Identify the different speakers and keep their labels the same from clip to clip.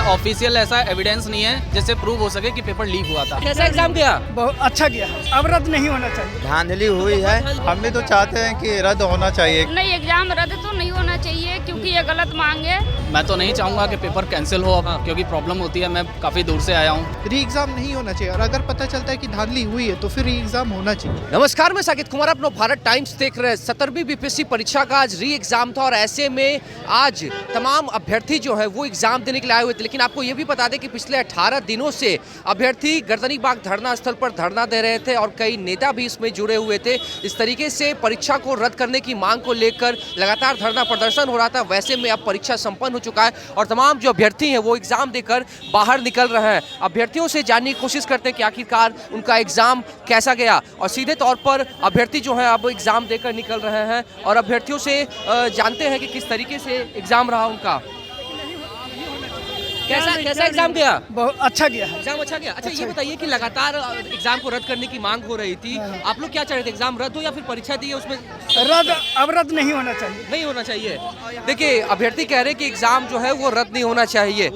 Speaker 1: Official ऐसा evidence नहीं है जिससे प्रूव हो सके कि पेपर लीक हुआ था।
Speaker 2: कैसा एग्जाम गया?
Speaker 3: बहुत अच्छा गया, अब रद्द नहीं होना चाहिए।
Speaker 4: धांधली हुई है, हम भी तो चाहते हैं कि रद्द होना चाहिए।
Speaker 5: नहीं, एग्जाम रद्द तो नहीं होना चाहिए क्योंकि ये गलत मांग है।
Speaker 1: मैं तो नहीं चाहूँगा कि पेपर कैंसिल हो अब, क्योंकि प्रॉब्लम होती है। मैं काफ़ी दूर से आया हूँ।
Speaker 6: री एग्जाम नहीं होना चाहिए और अगर पता चलता है कि धांधली हुई है तो फिर री एग्जाम होना चाहिए।
Speaker 2: नमस्कार, मैं साकिब कुमार, आप लोग भारत टाइम्स देख रहे हैं। 17वीं बीपीएससी परीक्षा का आज री एग्जाम था और ऐसे में आज तमाम अभ्यर्थी जो है वो एग्जाम देने के लिए आए हुए थे। लेकिन आपको ये भी बता दें कि पिछले 18 दिनों से अभ्यर्थी गर्दनी बाग धरना स्थल पर धरना दे रहे थे और कई नेता भी इसमें जुड़े हुए थे। इस तरीके से परीक्षा को रद्द करने की मांग को लेकर लगातार धरना प्रदर्शन हो रहा था। वैसे में अब परीक्षा संपन्न हो चुका है और तमाम जो अभ्यर्थी हैं वो एग्जाम देकर बाहर निकल रहे हैं। अभ्यर्थियों से जानने की कोशिश करते हैं कि आखिरकार उनका एग्जाम कैसा गया और सीधे तौर पर अभ्यर्थी जो है अब एग्जाम देकर निकल रहे हैं और अभ्यर्थियों से जानते हैं कि किस तरीके से एग्जाम रहा उनका। कैसा एग्जाम गया?
Speaker 3: बहुत अच्छा गया है।
Speaker 2: एग्जाम अच्छा गया। अच्छा, ये बताइए कि लगातार एग्जाम को रद्द करने की मांग हो रही थी, आप लोग क्या चाह रहे थे? एग्जाम रद्द हो या फिर परीक्षा दी है उसमें
Speaker 3: रद्द नहीं होना चाहिए।
Speaker 2: नहीं होना चाहिए। देखिए, अभ्यर्थी कह रहे हैं कि एग्जाम जो है वो रद्द नहीं होना चाहिए।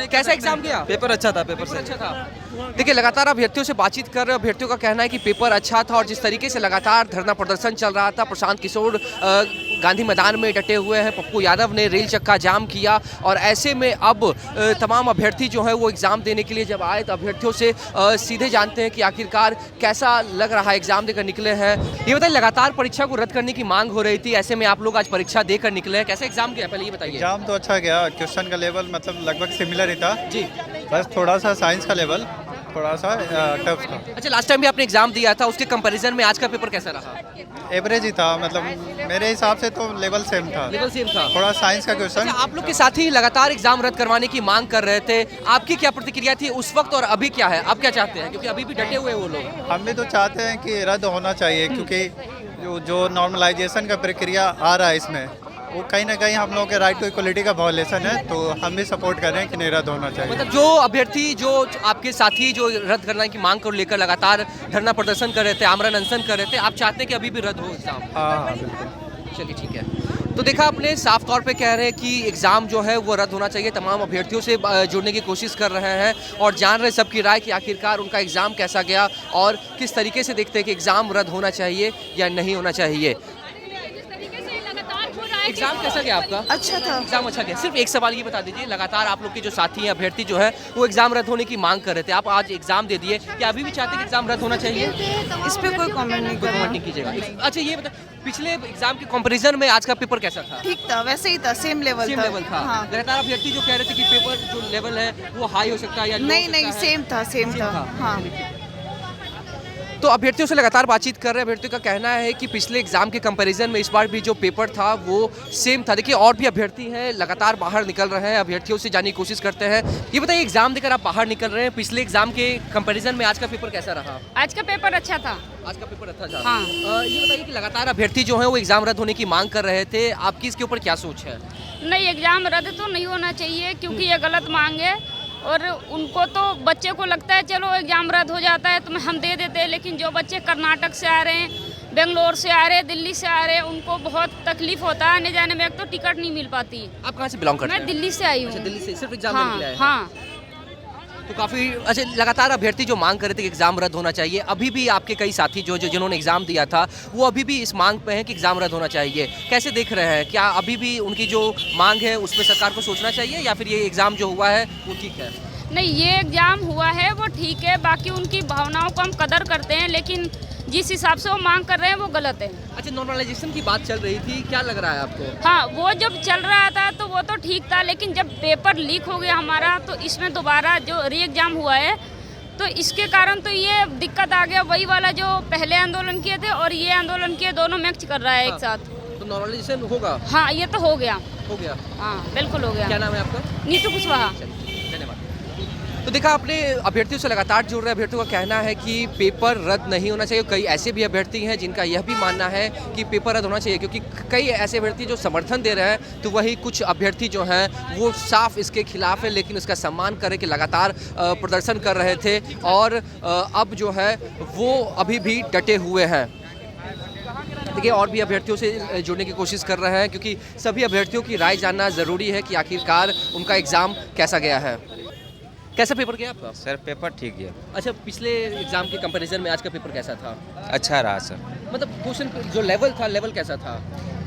Speaker 2: कैसा एग्जाम गया?
Speaker 1: पेपर अच्छा था,
Speaker 2: पेपर अच्छा था। देखिए, लगातार अभ्यर्थियों से बातचीत कर रहे, अभ्यर्थियों का कहना है कि पेपर अच्छा था और जिस तरीके से लगातार धरना प्रदर्शन चल रहा था, प्रशांत किशोर गांधी मैदान में डटे हुए हैं, पप्पू यादव ने रेल चक्का जाम किया और ऐसे में अब तमाम अभ्यर्थी जो है वो एग्जाम देने के लिए जब आए तो अभ्यर्थियों से सीधे जानते हैं कि आखिरकार कैसा लग रहा है, एग्जाम देकर निकले हैं। ये बताइए, लगातार परीक्षा को रद्द करने की मांग हो रही थी, ऐसे में आप लोग आज परीक्षा देकर निकले हैं, कैसा एग्जाम गया पहले ये बताइए?
Speaker 4: एग्जाम तो अच्छा गया, क्वेश्चन का लेवल मतलब लगभग सिमिलर ही था
Speaker 2: जी,
Speaker 4: बस थोड़ा सा साइंस का लेवल थोड़ा सा टफ था।
Speaker 2: अच्छा, लास्ट टाइम भी आपने एग्जाम दिया था, उसके कंपैरिजन में आज का पेपर कैसा रहा?
Speaker 4: एवरेज ही था, मतलब मेरे हिसाब से तो लेवल सेम था।
Speaker 2: लेवल सेम था।
Speaker 4: थोड़ा साइंस का क्वेश्चन।
Speaker 2: अच्छा, आप लोग के साथी लगातार एग्जाम रद्द करवाने की मांग कर रहे थे, आपकी क्या प्रतिक्रिया थी उस वक्त और अभी क्या है? आप क्या चाहते हैं, क्योंकि अभी भी डटे हुए वो लोग?
Speaker 4: हम भी तो चाहते हैं कि रद्द होना चाहिए, क्योंकि जो नॉर्मलाइजेशन का प्रक्रिया आ रहा है इसमें वो कहीं ना कहीं हम लोगों के राइट टू इक्वलिटी का वायलेशन है, तो हम भी सपोर्ट कर रहे हैं कि नहीं रद्द होना चाहिए।
Speaker 2: मतलब जो अभ्यर्थी, जो आपके साथी जो रद्द करने की मांग को लेकर लगातार धरना प्रदर्शन कर रहे थे, आमरण अनशन कर रहे थे, आप चाहते हैं कि अभी भी रद्द हो एग्जाम?
Speaker 4: हाँ, बिल्कुल।
Speaker 2: चलिए, ठीक है। तो देखा आपने, साफ तौर पे कह रहे हैं कि एग्ज़ाम जो है वो रद्द होना चाहिए। तमाम अभ्यर्थियों से जुड़ने की कोशिश कर रहे हैं और जान रहे सबकी राय कि आखिरकार उनका एग्ज़ाम कैसा गया और किस तरीके से देखते हैं कि एग्ज़ाम रद्द होना चाहिए या नहीं होना चाहिए। एग्जाम कैसा गया आपका?
Speaker 7: अच्छा था।
Speaker 2: एग्जाम अच्छा गया। सिर्फ एक सवाल ये बता दीजिए, लगातार आप लोग के जो साथी हैं, अभ्यर्थी जो है वो एग्जाम रद्द होने की मांग कर रहे थे, आप आज एग्जाम दे दिए, क्या अभी भी चाहते हैं कि एग्जाम रद्द होना चाहिए?
Speaker 7: इस पे कोई कमेंट नहीं
Speaker 2: कीजिएगा। अच्छा, ये बता, पिछले एग्जाम के कंपैरिजन में आज का पेपर कैसा था?
Speaker 7: ठीक था, वैसे ही था, सेम लेवल था।
Speaker 2: हाँ। लगातार अभ्यर्थी जो कह रहे थे कि पेपर जो लेवल है वो हाई हो सकता है या
Speaker 7: नहीं, सेम था। हाँ।
Speaker 2: तो अभ्यर्थियों से लगातार बातचीत कर रहे हैं। अभ्यर्थियों का कहना है कि पिछले एग्जाम के कंपैरिजन में इस बार भी जो पेपर था वो सेम था। देखिए, और भी अभ्यर्थी हैं, लगातार बाहर निकल रहे हैं, अभ्यर्थियों से जानने की कोशिश करते हैं। ये बताइए, एग्जाम देकर आप बाहर निकल रहे हैं, पिछले एग्जाम के कंपैरिजन में आज का पेपर कैसा रहा?
Speaker 5: आज का पेपर अच्छा था।
Speaker 2: आज का पेपर अच्छा था।
Speaker 5: हाँ।
Speaker 2: ये बताइए कि लगातार अभ्यर्थी जो है वो एग्जाम रद्द होने की मांग कर रहे थे, आपकी इसके ऊपर क्या सोच है?
Speaker 5: नहीं, एग्जाम रद्द तो नहीं होना चाहिए क्योंकि ये गलत मांग है और उनको तो बच्चे को लगता है चलो एग्जाम रद्द हो जाता है तो हम दे देते हैं, लेकिन जो बच्चे कर्नाटक से आ रहे हैं, बेंगलोर से आ रहे हैं, दिल्ली से आ रहे हैं, उनको बहुत तकलीफ होता है आने जाने में। एक तो टिकट नहीं मिल पाती।
Speaker 2: आप कहाँ से बिलोंग करते हैं?
Speaker 5: मैं दिल्ली से आई हूँ।
Speaker 2: अच्छा, दिल्ली से सिर्फ एग्जाम देने के लिए आए हैं?
Speaker 5: हाँ।
Speaker 2: तो काफ़ी अच्छा, लगातार अभ्यर्थी जो मांग कर रहे थे कि एग्जाम रद्द होना चाहिए, अभी भी आपके कई साथी जो जिन्होंने एग्जाम दिया था वो अभी भी इस मांग पे हैं कि एग्जाम रद्द होना चाहिए। कैसे देख रहे हैं, क्या अभी भी उनकी जो मांग है उसमें सरकार को सोचना चाहिए या फिर ये एग्जाम जो हुआ है वो ठीक है?
Speaker 5: नहीं, ये एग्जाम हुआ है वो ठीक है, बाकी उनकी भावनाओं को हम कदर करते हैं, लेकिन जिस हिसाब से वो मांग कर रहे हैं वो गलत है।
Speaker 2: अच्छा, नॉर्मलाइजेशन की बात चल रही थी, क्या लग रहा है आपको?
Speaker 5: हाँ, वो जब चल रहा था तो वो तो ठीक था, लेकिन जब पेपर लीक हो गया हमारा तो इसमें दोबारा जो री एग्जाम हुआ है तो इसके कारण तो ये दिक्कत आ गया। वही वाला जो पहले आंदोलन किए थे और ये आंदोलन किए, दोनों मैच कर रहा है एक साथ।
Speaker 2: तो नॉर्मलाइजेशन होगा?
Speaker 5: हाँ, ये तो हो गया। हाँ, बिल्कुल हो गया।
Speaker 2: क्या नाम है आपका?
Speaker 5: नीतू कुशवाहा।
Speaker 2: धन्यवाद। तो देखा आपने, अभ्यर्थियों से लगातार जुड़ रहे अभ्यर्थियों का कहना है कि पेपर रद्द नहीं होना चाहिए। कई ऐसे भी अभ्यर्थी हैं जिनका यह भी मानना है कि पेपर रद्द होना चाहिए, क्योंकि कई ऐसे अभ्यर्थी जो समर्थन दे रहे हैं, तो वही कुछ अभ्यर्थी जो हैं वो साफ इसके खिलाफ है, लेकिन इसका सम्मान कर के लगातार प्रदर्शन कर रहे थे और अब जो है वो अभी भी डटे हुए हैं। देखिए, और भी अभ्यर्थियों से जुड़ने की कोशिश कर रहे हैं, क्योंकि सभी अभ्यर्थियों की राय जानना ज़रूरी है कि आखिरकार उनका एग्ज़ाम कैसा गया है। कैसा पेपर गया आपका?
Speaker 8: सर पेपर ठीक गया,
Speaker 2: अच्छा, पिछले एग्जाम के कंपैरिजन में आज का पेपर कैसा था?
Speaker 8: अच्छा रहा सर।
Speaker 2: मतलब क्वेश्चन जो लेवल था, लेवल कैसा था?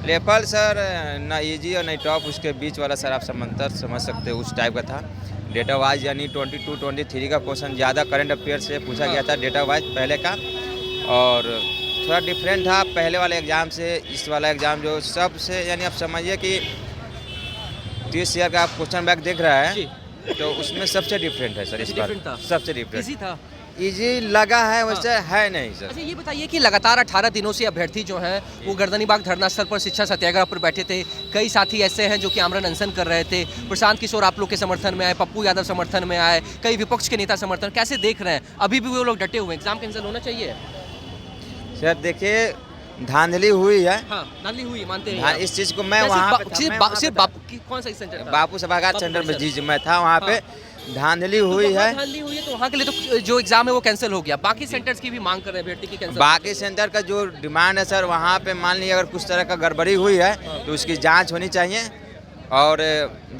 Speaker 8: लेवल सर ना इजी और ना टॉप, उसके बीच वाला सर, आप समंतर समझ सकते हो उस टाइप का था। डेटा वाइज यानी 22 23 का क्वेश्चन ज़्यादा करंट अफेयर से पूछा गया था डेटा वाइज पहले का, और थोड़ा डिफरेंट था पहले वाले एग्ज़ाम से। इस वाला एग्ज़ाम जो सबसे यानी आप समझिए कि 30 ईयर का आप क्वेश्चन बैंक देख रहा है तो उसमें सबसे डिफरेंट है सर इस बार, सबसे डिफरेंट।
Speaker 2: इजी था?
Speaker 8: इजी लगा है वैसे है नहीं सर।
Speaker 2: अच्छा, ये बताइए कि लगातार 18 दिनों से अभ्यर्थी जो हैं वो गर्दनीबाग धरना स्थल पर शिक्षा सत्याग्रह पर बैठे थे। कई साथी ऐसे हैं जो कि आमरण अनशन कर रहे थे। प्रशांत किशोर आप लोग के समर्थन में आए, पप्पू यादव समर्थन में आए, कई विपक्ष के नेता समर्थन। कैसे देख रहे हैं? अभी भी वो लोग डटे हुए हैं, एग्जाम कैंसिल होना चाहिए?
Speaker 8: सर देखिए धांधली हुई है।
Speaker 2: हाँ, धांधली हुई, मानते हैं
Speaker 8: हाँ,
Speaker 2: आप?
Speaker 8: इस चीज़ को मैं वहाँ पे था, मैं वहाँ पे था।
Speaker 2: कौन सा सेंटर था?
Speaker 8: बापू सभागार सेंटर में,
Speaker 2: परिसर।
Speaker 8: जी मैं था वहाँ पे। धांधली हुई है,
Speaker 2: धांधली हुई है तो वहाँ के लिए तो जो एग्जाम है वो कैंसिल हो गया। बाकी सेंटर्स की भी मांग कर रहे हैं अभ्यर्थी की कैंसिल।
Speaker 8: बाकी सेंटर का जो डिमांड है सर, वहाँ पे मान लीजिए अगर कुछ तरह का गड़बड़ी हुई है तो उसकी जांच होनी चाहिए, और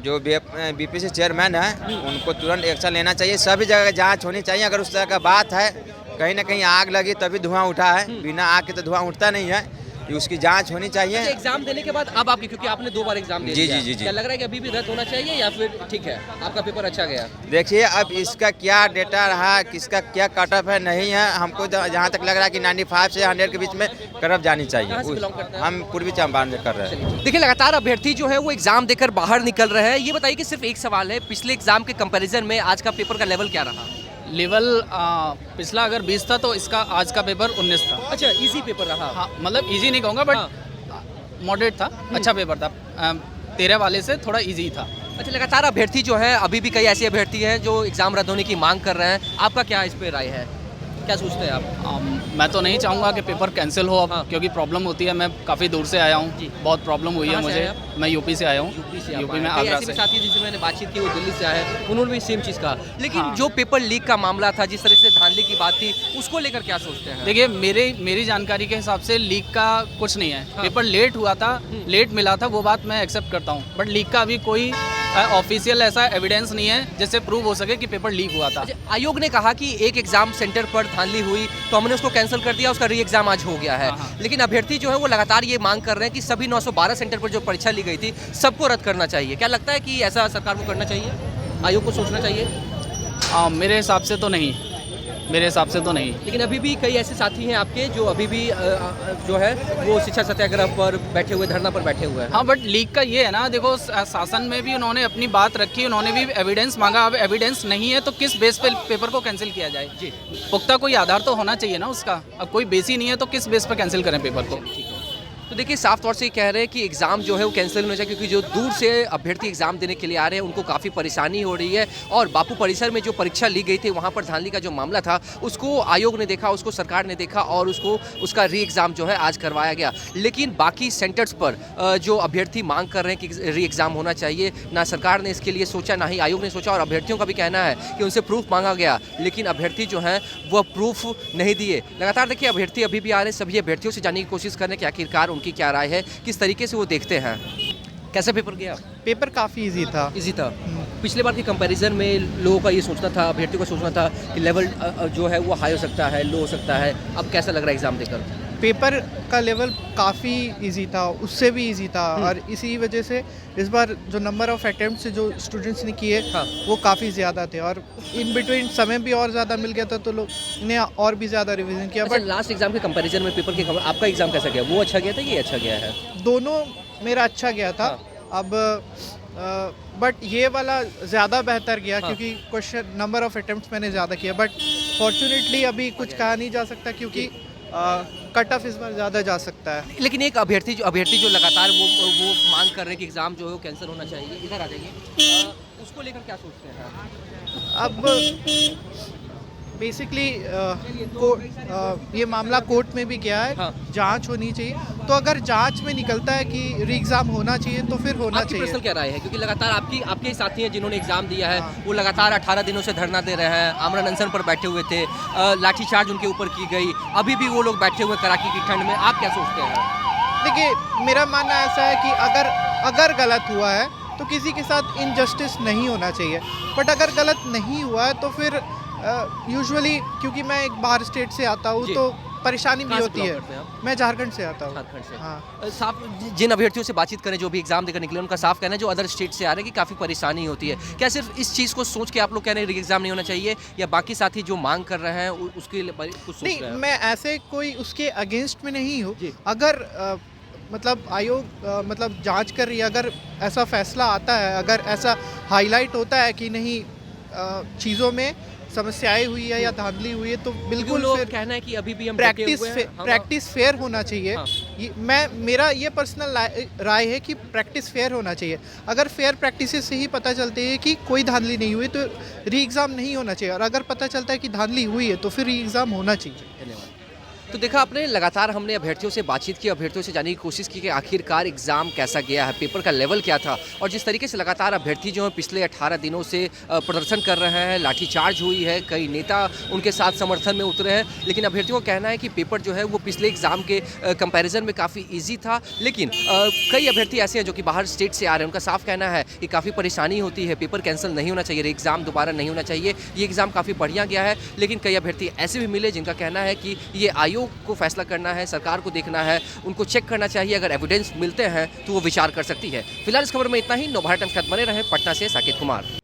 Speaker 8: जो बीपीएससी चेयरमैन है उनको तुरंत एक्शन लेना चाहिए। सभी जगह जांच होनी चाहिए। अगर उस तरह का बात है, कहीं ना कहीं आग लगी तभी धुआं उठा है, बिना आग के तो धुआं उठता नहीं है, उसकी जांच होनी चाहिए।
Speaker 2: एग्जाम देने के बाद अब आपकी, क्योंकि आपने 2 बार एग्जाम दे दिया, क्या लग रहा है कि अभी भी रद्द होना चाहिए या फिर ठीक है आपका पेपर अच्छा गया?
Speaker 8: देखिए अब इसका क्या डेटा रहा, किसका क्या कट ऑफ है नहीं है, हमको जहाँ तक लग रहा है कि 95 से 100 के बीच में करब जानी चाहिए। हम पूर्वी चंपारण से कर रहे हैं।
Speaker 2: देखिए लगातार अभ्यर्थी जो है वो एग्जाम देकर बाहर निकल रहे हैं। ये बताइए कि सिर्फ एक सवाल है, पिछले एग्जाम के कंपैरिजन में आज का पेपर का लेवल क्या रहा?
Speaker 1: लेवल पिछला अगर 20 था तो इसका आज का पेपर 19 था।
Speaker 2: अच्छा, इजी पेपर रहा?
Speaker 1: हाँ, मतलब इजी नहीं कहूँगा बट मॉडरेट था, अच्छा पेपर था। 13 वाले से थोड़ा इजी था।
Speaker 2: अच्छा, लगातार अभ्यर्थी जो है, अभी भी कई ऐसे अभ्यर्थी हैं जो एग्जाम रद्द होने की मांग कर रहे हैं। आपका क्या इस पे राय है, क्या सोचते हैं आप?
Speaker 1: मैं तो नहीं चाहूँगा कि पेपर कैंसिल हो अब, क्योंकि प्रॉब्लम होती है। मैं काफ़ी दूर से आया हूँ, बहुत प्रॉब्लम हुई है मुझे। मैं यूपी से आया हूँ, यूपी में आगरा से।
Speaker 2: साथी जिनसे मैंने बातचीत की वो दिल्ली से आए हैं, उन्होंने भी सेम चीज़ कहा। लेकिन जो पेपर लीक का मामला था, जिस तरह से धांधली की बात थी, उसको लेकर क्या सोचते हैं?
Speaker 1: देखिए मेरी जानकारी के हिसाब से लीक का कुछ नहीं है। पेपर लेट हुआ था, लेट मिला था, वो बात मैं एक्सेप्ट करता हूँ, बट लीक का अभी कोई ऑफिशियल ऐसा एविडेंस नहीं है जिससे प्रूव हो सके कि पेपर लीक हुआ था।
Speaker 2: आयोग ने कहा कि एक एग्जाम सेंटर पर धांधली हुई तो हमने उसको कैंसिल कर दिया, उसका री एग्जाम आज हो गया है। लेकिन अभ्यर्थी जो है वो लगातार ये मांग कर रहे हैं कि सभी 912 सेंटर पर जो परीक्षा ली गई थी सबको रद्द करना चाहिए। क्या लगता है कि ऐसा सरकार को करना चाहिए, आयोग को सोचना चाहिए?
Speaker 1: मेरे हिसाब से तो नहीं, मेरे हिसाब से तो नहीं।
Speaker 2: लेकिन अभी भी कई ऐसे साथी हैं आपके जो अभी भी जो है वो शिक्षा सत्याग्रह पर बैठे हुए, धरना पर बैठे हुए हैं।
Speaker 1: हाँ, बट लीक का ये है ना, देखो शासन में भी उन्होंने अपनी बात रखी, उन्होंने भी एविडेंस मांगा। अब एविडेंस नहीं है तो किस बेस पे पेपर को कैंसिल किया जाए? जी, पुख्ता कोई आधार तो होना चाहिए ना उसका। अब कोई बेस ही नहीं है तो किस बेस पर कैंसिल करें पेपर को?
Speaker 2: तो देखिए साफ तौर से ये कह रहे हैं कि एग्ज़ाम जो है वो कैंसिल होना चाहिए, क्योंकि जो दूर से अभ्यर्थी एग्ज़ाम देने के लिए आ रहे हैं उनको काफ़ी परेशानी हो रही है। और बापू परिसर में जो परीक्षा ली गई थी वहाँ पर धांधली का जो मामला था उसको आयोग ने देखा, उसको सरकार ने देखा और उसका री एग्ज़ाम जो है आज करवाया गया। लेकिन बाकी सेंटर्स पर जो अभ्यर्थी मांग कर रहे हैं कि री एग्ज़ाम होना चाहिए, ना सरकार ने इसके लिए सोचा, ना ही आयोग ने सोचा। और अभ्यर्थियों का भी कहना है कि उनसे प्रूफ मांगा गया, लेकिन अभ्यर्थी जो हैं वह प्रूफ नहीं दिए। लगातार देखिए अभ्यर्थी अभी भी आ रहे हैं, सभी अभ्यर्थियों से जानने की कोशिश कर रहे हैं कि आखिरकार उनकी क्या राय है, किस तरीके से वो देखते हैं। कैसा पेपर गया?
Speaker 6: पेपर काफ़ी इजी था।
Speaker 2: इजी था? पिछले बार के कंपैरिजन में लोगों का ये सोचना था, अभ्यर्थियों का सोचना था कि लेवल जो है वो हाई हो सकता है, लो हो सकता है। अब कैसा लग रहा है एग्जाम देकर?
Speaker 6: पेपर का लेवल काफ़ी इजी था, उससे भी इजी था, और इसी वजह से इस बार जो नंबर ऑफ अटेम्प्ट जो स्टूडेंट्स ने किए वो काफ़ी ज़्यादा थे, और इन बिटवीन समय भी और ज़्यादा मिल गया था तो लोग ने और भी ज़्यादा रिवीजन किया।
Speaker 2: बट लास्ट एग्जाम के कंपैरिजन में पेपर के आपका एग्जाम कैसा गया? वो अच्छा गया था, ये अच्छा गया है?
Speaker 6: दोनों मेरा अच्छा गया था। अब बट ये वाला ज़्यादा बेहतर गया क्योंकि क्वेश्चन नंबर ऑफ अटेम्प्ट्स मैंने ज़्यादा किया, बट फॉर्चुनेटली अभी कुछ कहा नहीं जा सकता क्योंकि कट ऑफ इस बार ज़्यादा जा सकता है।
Speaker 2: लेकिन एक अभ्यर्थी जो लगातार वो मांग कर रहे हैं कि एग्ज़ाम जो है वो कैंसिल होना चाहिए, इधर आ जाइए, उसको लेकर क्या सोचते हैं?
Speaker 6: अब बेसिकली ये मामला कोर्ट में भी गया है, जांच होनी चाहिए। तो अगर जांच में निकलता है कि री एग्ज़ाम होना चाहिए तो फिर होना
Speaker 2: आपकी
Speaker 6: चाहिए।
Speaker 2: पर्सनल क्या राय है? क्योंकि लगातार आपके ही साथी हैं जिन्होंने एग्जाम दिया है, वो लगातार 18 दिनों से धरना दे रहे हैं, आमरण अनशन पर बैठे हुए थे, लाठीचार्ज उनके ऊपर की गई, अभी भी वो लोग बैठे हुए कड़ाके की ठंड में। आप क्या सोचते हैं?
Speaker 6: देखिए मेरा मानना ऐसा है कि अगर गलत हुआ है तो किसी के साथ इनजस्टिस नहीं होना चाहिए। बट अगर गलत नहीं हुआ है तो फिर यूजुअली क्योंकि मैं एक बाहर स्टेट से आता हूँ
Speaker 2: जी।
Speaker 6: तो परेशानी भी
Speaker 2: कहाँ से
Speaker 6: होती
Speaker 2: belong
Speaker 6: है।
Speaker 2: करते हैं आप?
Speaker 6: मैं झारखंड से आता हूँ।
Speaker 2: झारखंड से।
Speaker 6: हाँ।
Speaker 2: साफ जिन अभ्यर्थियों से बातचीत करें जो भी एग्जाम देकर निकले उनका साफ कहना है जो अदर स्टेट से आ रहे हैं कि काफ़ी परेशानी होती है। क्या सिर्फ इस चीज़ को सोच के आप लोग कह रहे हैं री एग्जाम नहीं होना चाहिए या बाकी साथी जो मांग कर रहे हैं उसके लिए कुछ सोच
Speaker 6: नहीं,
Speaker 2: रहे हैं?
Speaker 6: मैं ऐसे कोई उसके अगेंस्ट में नहीं हूँ।
Speaker 2: जी।
Speaker 6: अगर मतलब आयोग मतलब जांच कर रही है, अगर ऐसा फैसला आता है, अगर ऐसा हाईलाइट होता है कि नहीं चीज़ों में समस्याएं हुई है या धांधली हुई है तो
Speaker 2: क्योंकि
Speaker 6: बिल्कुल
Speaker 2: लोग
Speaker 6: फिर
Speaker 2: कहना है कि अभी भी हम डटे
Speaker 6: प्रैक्टिस
Speaker 2: हुए हैं, हम-
Speaker 6: प्रैक्टिस फेयर होना चाहिए।
Speaker 2: हाँ।
Speaker 6: मेरा ये पर्सनल राय है कि प्रैक्टिस फेयर होना चाहिए। अगर फेयर प्रैक्टिस से ही पता चलती है कि कोई धांधली नहीं हुई तो री एग्ज़ाम नहीं होना चाहिए, और अगर पता चलता है कि धांधली हुई है तो फिर री एग्ज़ाम होना चाहिए।
Speaker 2: धन्यवाद। तो देखा आपने, लगातार हमने अभ्यर्थियों से बातचीत की, अभ्यर्थियों से जानने की कोशिश की कि आखिरकार एग्ज़ाम कैसा गया है, पेपर का लेवल क्या था, और जिस तरीके से लगातार अभ्यर्थी जो हैं पिछले 18 दिनों से प्रदर्शन कर रहे हैं, लाठीचार्ज हुई है, कई नेता उनके साथ समर्थन में उतरे हैं, लेकिन अभ्यर्थियों का कहना है कि पेपर जो है वो पिछले एग्ज़ाम के कंपैरिजन में काफ़ी ईजी था। लेकिन कई अभ्यर्थी ऐसे हैं जो कि बाहर स्टेट से आ रहे हैं, उनका साफ कहना है कि काफ़ी परेशानी होती है, पेपर कैंसिल नहीं होना चाहिए, एग्ज़ाम दोबारा नहीं होना चाहिए, ये एग्ज़ाम काफ़ी बढ़िया गया है। लेकिन कई अभ्यर्थी ऐसे भी मिले जिनका कहना है कि ये आयोग को फैसला करना है, सरकार को देखना है, उनको चेक करना चाहिए, अगर एविडेंस मिलते हैं तो वो विचार कर सकती है। फिलहाल इस खबर में इतना ही। नवभारत टाइम्स के साथ बने रहे। पटना से साकेत कुमार।